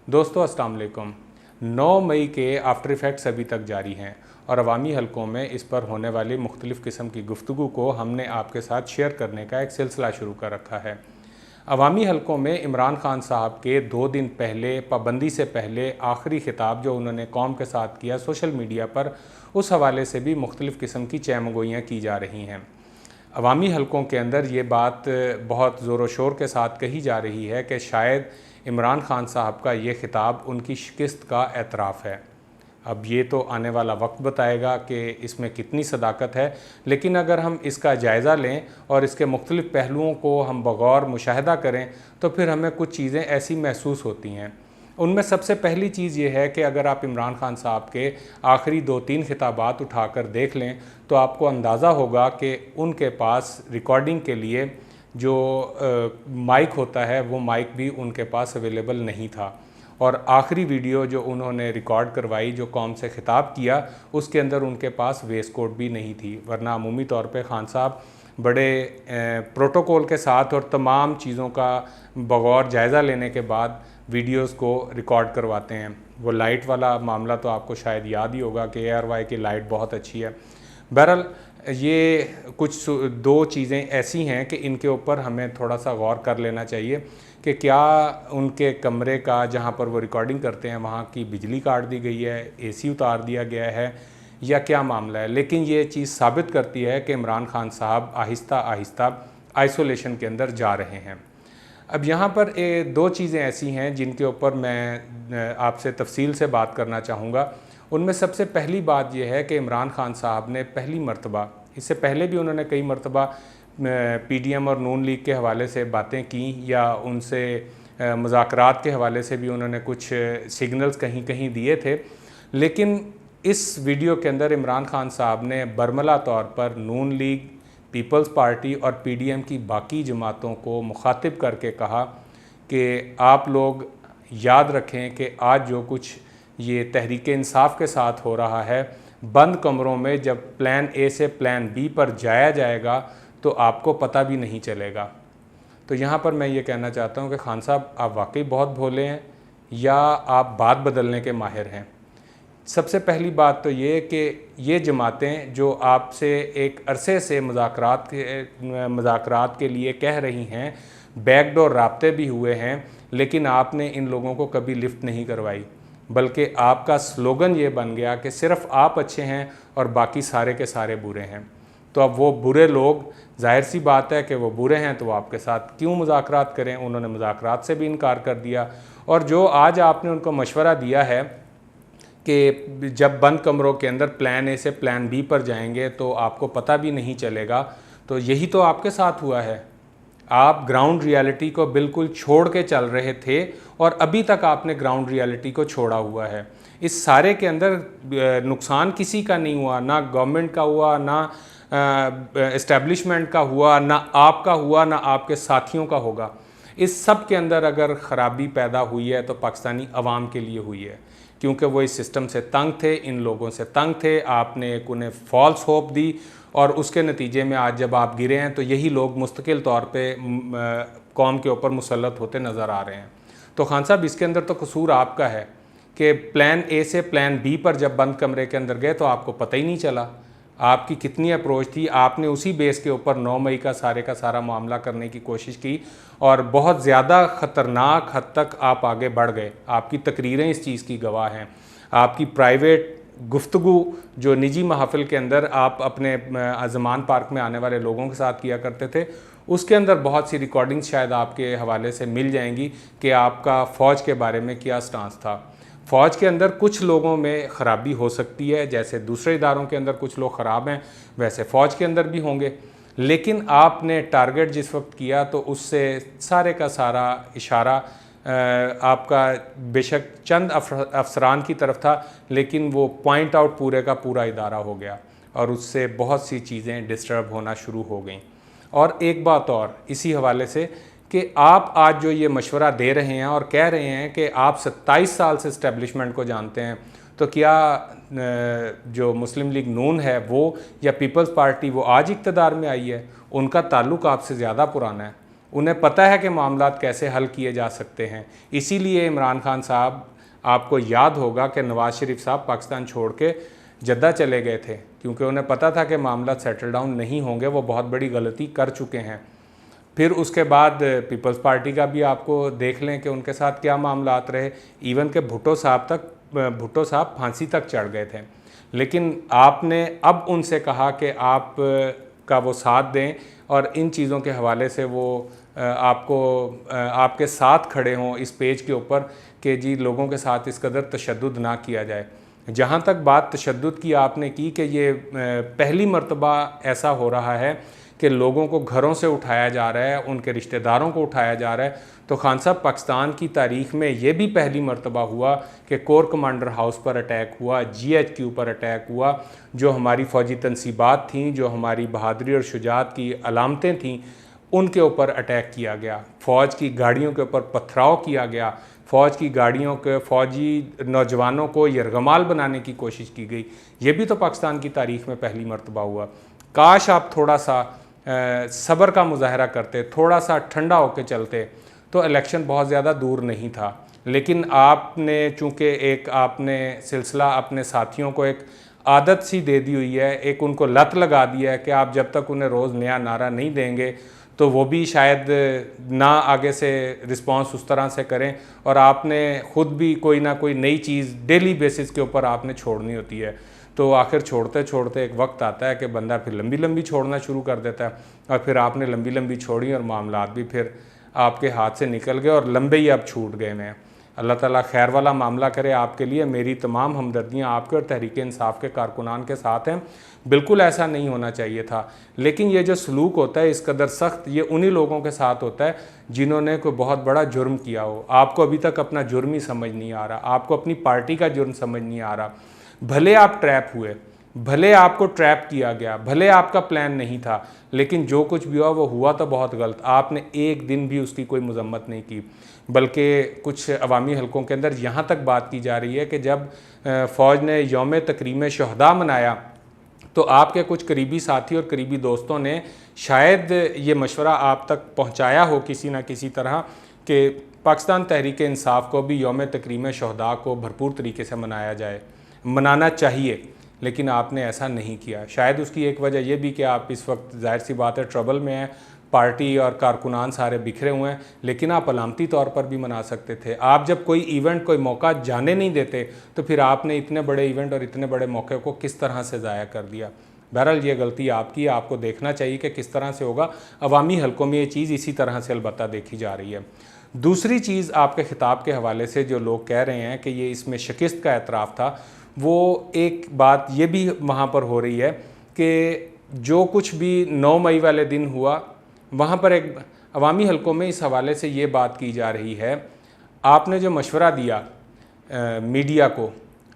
दोस्तों अस्सलाम वालेकुम। 9 मई के आफ्टर इफ़ेक्ट्स अभी तक जारी हैं और अवामी हलकों में इस पर होने वाली मुख्तलिफ़ किस्म की गुफ्तगू को हमने आपके साथ शेयर करने का एक सिलसिला शुरू कर रखा है। अवामी हलकों में इमरान खान साहब के 2 दिन पहले पाबंदी से पहले आखिरी खिताब जो उन्होंने कौम के साथ किया सोशल मीडिया पर, उस हवाले से भी मुख्तलिफ़ किस्म की चैमगोइयाँ की जा रही हैं। अवामी हलकों के अंदर ये बात बहुत ज़ोर शोर के साथ कही जा रही है कि शायद इमरान खान साहब का ये ख़िताब उनकी शिकस्त का एतराफ़ है। अब ये तो आने वाला वक्त बताएगा कि इसमें कितनी सदाकत है, लेकिन अगर हम इसका जायज़ा लें और इसके मुख्तलिफ़ पहलुओं को हम बगौर मुशाहिदा करें तो फिर हमें कुछ चीज़ें ऐसी महसूस होती हैं। उनमें सबसे पहली चीज़ ये है कि अगर आप इमरान खान साहब के आखिरी 2-3 खिताबात उठाकर देख लें तो आपको अंदाज़ा होगा कि उनके पास रिकॉर्डिंग के लिए जो माइक होता है वो माइक भी उनके पास अवेलेबल नहीं था। और आखिरी वीडियो जो उन्होंने रिकॉर्ड करवाई, जो कौम से ख़िताब किया, उसके अंदर उनके पास वेस्ट कोट भी नहीं थी। वरना अमूमी तौर पे खान साहब बड़े प्रोटोकॉल के साथ और तमाम चीज़ों का बगौर जायज़ा लेने के बाद वीडियोस को रिकॉर्ड करवाते हैं। वो लाइट वाला मामला तो आपको शायद याद ही होगा कि ARY की लाइट बहुत अच्छी है। बहरहाल ये कुछ 2 चीज़ें ऐसी हैं कि इनके ऊपर हमें थोड़ा सा गौर कर लेना चाहिए कि क्या उनके कमरे का जहाँ पर वो रिकॉर्डिंग करते हैं वहाँ की बिजली काट दी गई है, AC उतार दिया गया है या क्या मामला है। लेकिन ये चीज़ साबित करती है कि इमरान खान साहब आहिस्ता आहिस्ता आइसोलेशन के अंदर जा रहे हैं। अब यहाँ पर 2 चीज़ें ऐसी हैं जिनके ऊपर मैं आपसे तफसील से बात करना चाहूँगा। उनमें सबसे पहली बात यह है कि इमरान खान साहब ने पहली मरतबा, इससे पहले भी उन्होंने कई मरतबा PDM और नून लीग के हवाले से बातें की या उनसे मुज़ाकरात के हवाले से भी उन्होंने कुछ सिग्नल्स कहीं कहीं दिए थे। लेकिन इस वीडियो के अंदर इमरान खान साहब ने बरमला तौर पर नून लीग, पीपल्स पार्टी और PDM की बाकी जमातों को मुखातिब करके कहा कि आप लोग याद रखें कि आज जो कुछ ये तहरीक इंसाफ के साथ हो रहा है, बंद कमरों में जब प्लान A से प्लान B पर जाया जाएगा तो आपको पता भी नहीं चलेगा। तो यहाँ पर मैं ये कहना चाहता हूँ कि खान साहब आप वाकई बहुत भोले हैं या आप बात बदलने के माहिर हैं। सबसे पहली बात तो ये कि ये जमातें जो आपसे एक अरसे से मुज़ाकरात के लिए कह रही हैं, बैकडोर राब्ते भी हुए हैं, लेकिन आपने इन लोगों को कभी लिफ्ट नहीं करवाई, बल्कि आपका स्लोगन ये बन गया कि सिर्फ़ आप अच्छे हैं और बाकी सारे के सारे बुरे हैं। तो अब वो बुरे लोग, जाहिर सी बात है कि वो बुरे हैं तो वो आपके साथ क्यों मुज़ाकरात करें। उन्होंने मुज़ाकरात से भी इनकार कर दिया। और जो आज आपने उनको मशवरा दिया है कि जब बंद कमरों के अंदर प्लान A से प्लान B पर जाएंगे तो आपको पता भी नहीं चलेगा, तो यही तो आपके साथ हुआ है। आप ग्राउंड रियलिटी को बिल्कुल छोड़ के चल रहे थे और अभी तक आपने ग्राउंड रियलिटी को छोड़ा हुआ है। इस सारे के अंदर नुकसान किसी का नहीं हुआ, ना गवर्नमेंट का हुआ, ना इस्टेब्लिशमेंट का हुआ, ना आपका हुआ, ना आपके साथियों का होगा। इस सब के अंदर अगर ख़राबी पैदा हुई है तो पाकिस्तानी अवाम के लिए हुई है, क्योंकि वो इस सिस्टम से तंग थे, इन लोगों से तंग थे। आपने एक उन्हें फॉल्स होप दी और उसके नतीजे में आज जब आप गिरे हैं तो यही लोग मुस्तकिल तौर पे कौम के ऊपर मुसल्लत होते नज़र आ रहे हैं। तो खान साहब इसके अंदर तो कसूर आपका है कि प्लान A से प्लान B पर जब बंद कमरे के अंदर गए तो आपको पता ही नहीं चला। आपकी कितनी अप्रोच थी, आपने उसी बेस के ऊपर 9 मई का सारा मामला करने की कोशिश की और बहुत ज़्यादा ख़तरनाक हद तक आप आगे बढ़ गए। आपकी तकरीरें इस चीज़ की गवाह हैं। आपकी प्राइवेट गुफ्तगू जो निजी महफ़िल के अंदर आप अपने ज़मान पार्क में आने वाले लोगों के साथ किया करते थे, उसके अंदर बहुत सी रिकॉर्डिंग्स शायद आपके हवाले से मिल जाएंगी कि आपका फ़ौज के बारे में क्या स्टांस था। फ़ौज के अंदर कुछ लोगों में ख़राबी हो सकती है, जैसे दूसरे इदारों के अंदर कुछ लोग ख़राब हैं, वैसे फ़ौज के अंदर भी होंगे। लेकिन आपने टारगेट जिस वक्त किया तो उससे सारे का सारा इशारा आपका बेशक चंद अफसरान की तरफ था, लेकिन वो पॉइंट आउट पूरे का पूरा इदारा हो गया और उससे बहुत सी चीज़ें डिस्टर्ब होना शुरू हो गई। और एक बात और इसी हवाले से कि आप आज जो ये मशवरा दे रहे हैं और कह रहे हैं कि आप 27 साल से इस्टेब्लिशमेंट को जानते हैं, तो क्या जो मुस्लिम लीग नून है वो या पीपल्स पार्टी वो आज इक़्तिदार में आई है? उनका ताल्लुक़ आपसे ज़्यादा पुराना है। उन्हें पता है कि मामलात कैसे हल किए जा सकते हैं। इसीलिए इमरान खान साहब, आपको याद होगा कि नवाज़ शरीफ साहब पाकिस्तान छोड़ के जद्दा चले गए थे, क्योंकि उन्हें पता था कि मामला सेटल डाउन नहीं होंगे, वो बहुत बड़ी गलती कर चुके हैं। फिर उसके बाद पीपल्स पार्टी का भी आपको देख लें कि उनके साथ क्या मामलात रहे। इवन के भुट्टो साहब फांसी तक चढ़ गए थे, लेकिन आपने अब उनसे कहा कि आप का वो साथ दें और इन चीज़ों के हवाले से वो आपके साथ खड़े हों इस पेज के ऊपर कि जी लोगों के साथ इस कदर तशद्दुद ना किया जाए। जहाँ तक बात तशद्दुद की आपने की कि ये पहली मर्तबा ऐसा हो रहा है कि लोगों को घरों से उठाया जा रहा है, उनके रिश्तेदारों को उठाया जा रहा है, तो खान साहब पाकिस्तान की तारीख़ में ये भी पहली मर्तबा हुआ कि कोर कमांडर हाउस पर अटैक हुआ, GHQ पर अटैक हुआ, जो हमारी फ़ौजी तनसीबात थीं, जो हमारी बहादुरी और शुजात की अलामतें थीं, उनके ऊपर अटैक किया गया। फ़ौज की गाड़ियों के ऊपर पथराव किया गया, फ़ौज की गाड़ियों के फ़ौजी नौजवानों को यरगमाल बनाने की कोशिश की गई। ये भी तो पाकिस्तान की तारीख़ में पहली मर्तबा हुआ। काश आप थोड़ा सा सब्र का मुजाहरा करते, थोड़ा सा ठंडा होकर चलते, तो इलेक्शन बहुत ज़्यादा दूर नहीं था। लेकिन आपने चूँकि आपने सिलसिला अपने साथियों को एक आदत सी दे दी हुई है, एक उनको लत लगा दी है कि आप जब तक उन्हें रोज़ नया नारा नहीं देंगे तो वो भी शायद ना आगे से रिस्पांस उस तरह से करें, और आपने ख़ुद भी कोई ना कोई नई चीज़ डेली बेसिस के ऊपर आपने छोड़नी होती है। तो आखिर छोड़ते छोड़ते एक वक्त आता है कि बंदा फिर लंबी लंबी छोड़ना शुरू कर देता है, और फिर आपने लंबी लंबी छोड़ी और मामलात भी फिर आपके हाथ से निकल गए और लंबे ही अब छूट गए हैं। अल्लाह ताला खैर वाला मामला करे आपके लिए। मेरी तमाम हमदर्दियाँ आपके और तहरीक इंसाफ के कारकुनान के साथ हैं। बिल्कुल ऐसा नहीं होना चाहिए था, लेकिन ये जो सलूक होता है इस कदर सख्त, ये उन्हीं लोगों के साथ होता है जिन्होंने कोई बहुत बड़ा जुर्म किया हो। आपको अभी तक अपना जुर्म ही समझ नहीं आ रहा, आपको अपनी पार्टी का जुर्म समझ नहीं आ रहा। भले आप ट्रैप हुए, भले आपको ट्रैप किया गया, भले आपका प्लान नहीं था, लेकिन जो कुछ भी हुआ वो हुआ तो बहुत गलत। आपने एक दिन भी उसकी कोई मजम्मत नहीं की, बल्कि कुछ अवामी हलकों के अंदर यहाँ तक बात की जा रही है कि जब फ़ौज ने यौम तकरीम शहदा मनाया तो आपके कुछ करीबी साथी और करीबी दोस्तों ने शायद ये मशवरा आप तक पहुँचाया हो किसी न किसी तरह कि पाकिस्तान तहरीक इंसाफ को भी यौम तकरीम शहदा को भरपूर तरीके से मनाया जाए, मनाना चाहिए, लेकिन आपने ऐसा नहीं किया। शायद उसकी एक वजह यह भी कि आप इस वक्त जाहिर सी बात है ट्रबल में हैं, पार्टी और कारकुनान सारे बिखरे हुए हैं, लेकिन आप अलामती तौर पर भी मना सकते थे। आप जब कोई इवेंट, कोई मौका जाने नहीं देते तो फिर आपने इतने बड़े इवेंट और इतने बड़े मौके को किस तरह से ज़ाया कर दिया। बहरहाल ये गलती आपकी है, आपको देखना चाहिए कि किस तरह से होगा। अवामी हलकों में ये चीज़ इसी तरह से अलबत्ता देखी जा रही है। दूसरी चीज़ आपके खिताब के हवाले से जो लोग कह रहे हैं कि ये इसमें शिकस्त का एतराफ़ था, वो एक बात ये भी वहाँ पर हो रही है कि जो कुछ भी 9 मई वाले दिन हुआ वहाँ पर एक अवामी हलकों में इस हवाले से ये बात की जा रही है, आपने जो मशवरा दिया मीडिया को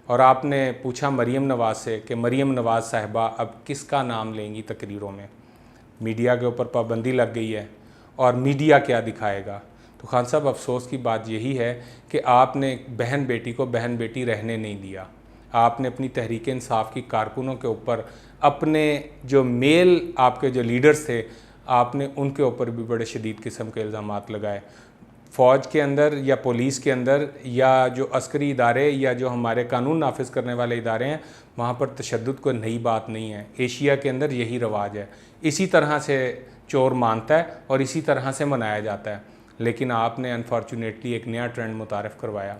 और आपने पूछा मरीम नवाज़ से कि मरीम नवाज़ साहिबा अब किसका नाम लेंगी तकरीरों में, मीडिया के ऊपर पाबंदी लग गई है और मीडिया क्या दिखाएगा। तो खान साहब अफसोस की बात यही है कि आपने बहन बेटी को बहन बेटी रहने नहीं दिया। आपने अपनी तहरीक इंसाफ की कारकुनों के ऊपर, अपने जो मेल आपके जो लीडर्स थे, आपने उनके ऊपर भी बड़े शदीद किस्म के इल्ज़ामात लगाए। फ़ौज के अंदर या पुलिस के अंदर या जो अस्करी इदारे या जो हमारे कानून नाफिज करने वाले इदारे हैं, वहाँ पर तशद्दुद कोई नई बात नहीं है। एशिया के अंदर यही रवाज है, इसी तरह से चोर मानता है और इसी तरह से मनाया जाता है। लेकिन आपने अनफॉर्चुनेटली एक नया ट्रेंड मुतारिफ़ करवाया।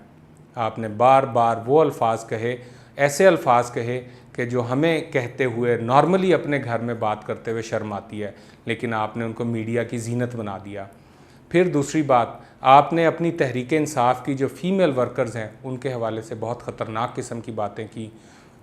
आपने बार बार वो अल्फाज कहे, ऐसे अल्फाज कहे कि जो हमें कहते हुए नॉर्मली अपने घर में बात करते हुए शर्म आती है, लेकिन आपने उनको मीडिया की जीनत बना दिया। फिर दूसरी बात, आपने अपनी तहरीक इंसाफ की जो फ़ीमेल वर्कर्स हैं उनके हवाले से बहुत ख़तरनाक किस्म की बातें की।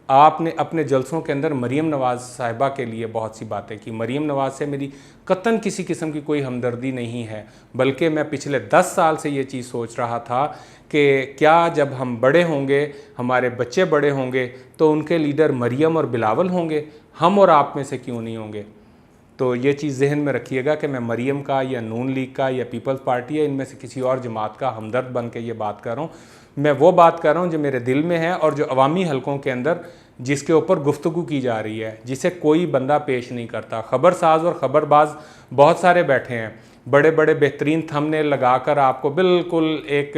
आपने अपने जलसों के अंदर मरीम नवाज़ साहिबा के लिए बहुत सी बातें की। मरीम नवाज़ से मेरी कतन किसी किस्म की कोई हमदर्दी नहीं है, बल्कि मैं पिछले 10 साल से ये चीज़ सोच रहा था कि क्या जब हम बड़े होंगे, हमारे बच्चे बड़े होंगे, तो उनके लीडर मरियम और बिलावल होंगे, हम और आप में से क्यों नहीं होंगे। तो ये चीज़ जहन में रखिएगा कि मैं मरियम का या नून लीग का या पीपल्स पार्टी या इनमें से किसी और जमात का हमदर्द बन के ये बात कर रहा हूँ। मैं वो बात कर रहा हूँ जो मेरे दिल में है और जो अवामी हलकों के अंदर जिसके ऊपर गुफ्तगू की जा रही है, जिसे कोई बंदा पेश नहीं करता। ख़बरसाज और ख़बरबाज बहुत सारे बैठे हैं, बड़े बड़े बेहतरीन थंबनेल लगाकर आपको बिल्कुल एक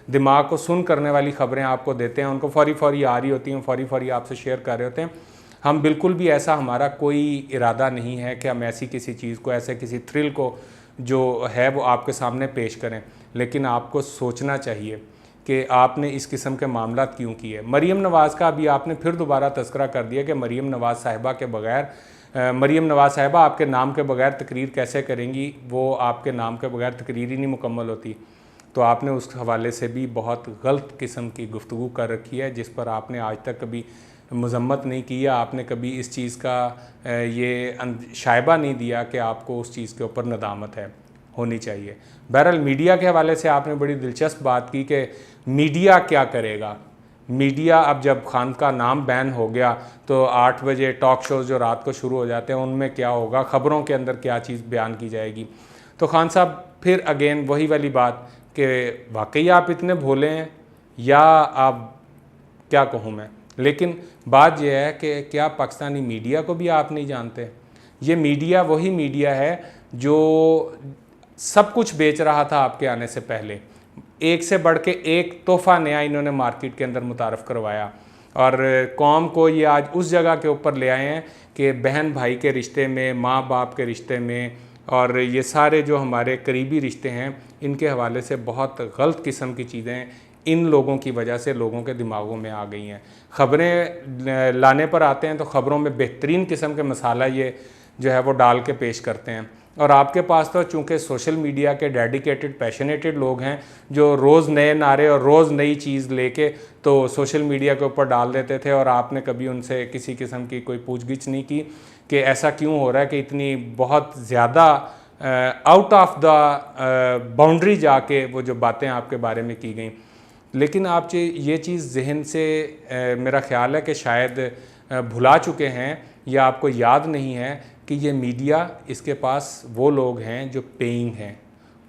दिमाग को सुन करने वाली खबरें आपको देते हैं, उनको फौरी फौरी आ रही होती हैं, फौरी फौरी आपसे शेयर कर रहे होते हैं। हम बिल्कुल भी ऐसा, हमारा कोई इरादा नहीं है कि हम ऐसी किसी चीज़ को, ऐसे किसी थ्रिल को जो है वो आपके सामने पेश करें, लेकिन आपको सोचना चाहिए कि आपने इस किस्म के मामलात क्यों किए। मरीम नवाज़ का अभी आपने फिर दोबारा तज़किरा कर दिया कि मरीम नवाज़ साहिबा के बग़ैर, मरीम नवाज़ साहिबा आपके नाम के बगैर तकरीर कैसे करेंगी, वो आपके नाम के बगैर तकरीर ही नहीं मुकम्मल होती। तो आपने उस हवाले से भी बहुत गलत किस्म की गुफ्तगू कर रखी है, जिस पर आपने आज तक कभी मज़म्मत नहीं की, आपने कभी इस चीज़ का ये शायबा नहीं दिया कि आपको उस चीज़ के ऊपर नदामत है, होनी चाहिए। बहरहाल मीडिया के हवाले से आपने बड़ी दिलचस्प बात की कि मीडिया क्या करेगा। मीडिया, अब जब खान का नाम बैन हो गया तो 8 बजे टॉक शोज़ जो रात को शुरू हो जाते हैं उनमें क्या होगा, ख़बरों के अंदर क्या चीज़ बयान की जाएगी। तो खान साहब फिर अगेन वही वाली बात कि वाकई आप इतने भोले हैं या आप, क्या कहूँ मैं, लेकिन बात यह है कि क्या पाकिस्तानी मीडिया को भी आप नहीं जानते? ये मीडिया वही मीडिया है जो सब कुछ बेच रहा था आपके आने से पहले। एक से बढ़ के एक तोहफ़ा नया इन्होंने मार्केट के अंदर मुतारफ़ करवाया और कौम को ये आज उस जगह के ऊपर ले आए हैं कि बहन भाई के रिश्ते में, माँ बाप के रिश्ते में, और ये सारे जो हमारे करीबी रिश्ते हैं इनके हवाले से बहुत गलत किस्म की चीज़ें इन लोगों की वजह से लोगों के दिमागों में आ गई हैं। ख़बरें लाने पर आते हैं तो ख़बरों में बेहतरीन किस्म के मसाला ये जो है वो डाल के पेश करते हैं, और आपके पास तो चूँकि सोशल मीडिया के डेडिकेटेड पैशनेटेड लोग हैं जो रोज़ नए नारे और रोज़ नई चीज़ लेके तो सोशल मीडिया के ऊपर डाल देते थे, और आपने कभी उनसे किसी किस्म की कोई पूछगिछ नहीं की कि ऐसा क्यों हो रहा है कि इतनी बहुत ज़्यादा आउट ऑफ द बाउंड्री जाके वो जो बातें आपके बारे में की गई। लेकिन आप ये चीज़ जहन से मेरा ख़्याल है कि शायद भुला चुके हैं या आपको याद नहीं है कि ये मीडिया, इसके पास वो लोग हैं जो पेइंग हैं,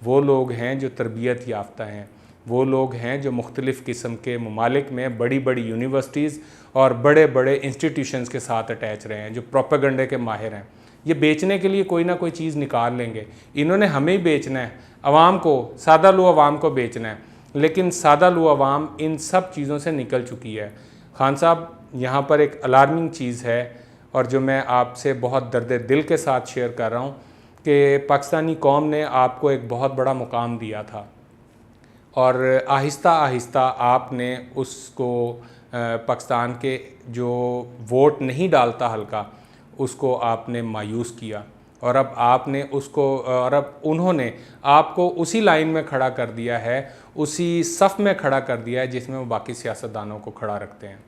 वो लोग हैं जो तरबियत याफ्ता हैं, वो लोग हैं जो मुख्तलिफ़ किस्म के ममालिक में बड़ी बड़ी यूनिवर्सिटीज़ और बड़े बड़े इंस्टीट्यूशंस के साथ अटैच रहे हैं, जो प्रोपेगेंडे के माहिर हैं। ये बेचने के लिए कोई ना कोई चीज़ निकाल लेंगे, इन्होंने हमें ही बेचना है, आवाम को, सादा लू आवाम को बेचना है, लेकिन सादा लू आवाम इन सब चीज़ों से निकल चुकी है। खान साहब, यहाँ पर एक अलार्मिंग चीज़ है और जो मैं आपसे बहुत दर्द दिल के साथ शेयर कर रहा हूँ कि पाकिस्तानी कौम ने आपको एक बहुत बड़ा मुकाम दिया था और आहिस्ता आहिस्ता आपने उसको पाकिस्तान के जो वोट नहीं डालता हल्का, उसको आपने मायूस किया, और अब आपने उसको, और अब उन्होंने आपको उसी लाइन में खड़ा कर दिया है, उसी सफ़ में खड़ा कर दिया है जिसमें वो बाकी सियासतदानों को खड़ा रखते हैं।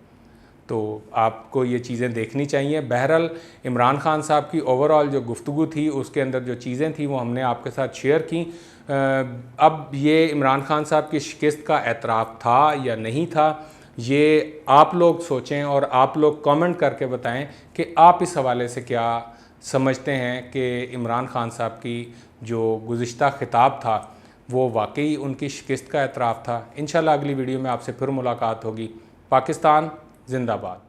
तो आपको ये चीज़ें देखनी चाहिए। बहरहाल इमरान खान साहब की ओवरऑल जो गुफ्तगू थी उसके अंदर जो चीज़ें थी वो हमने आपके साथ शेयर की। अब ये इमरान खान साहब की शिकस्त का एतराफ़ था या नहीं था, ये आप लोग सोचें और आप लोग कमेंट करके बताएं कि आप इस हवाले से क्या समझते हैं कि इमरान खान साहब की जो गुज़िश्ता खिताब था वो वाकई उनकी शिकस्त का एतराफ़ था। इंशाल्लाह अगली वीडियो में आपसे फिर मुलाकात होगी। पाकिस्तान जिंदाबाद।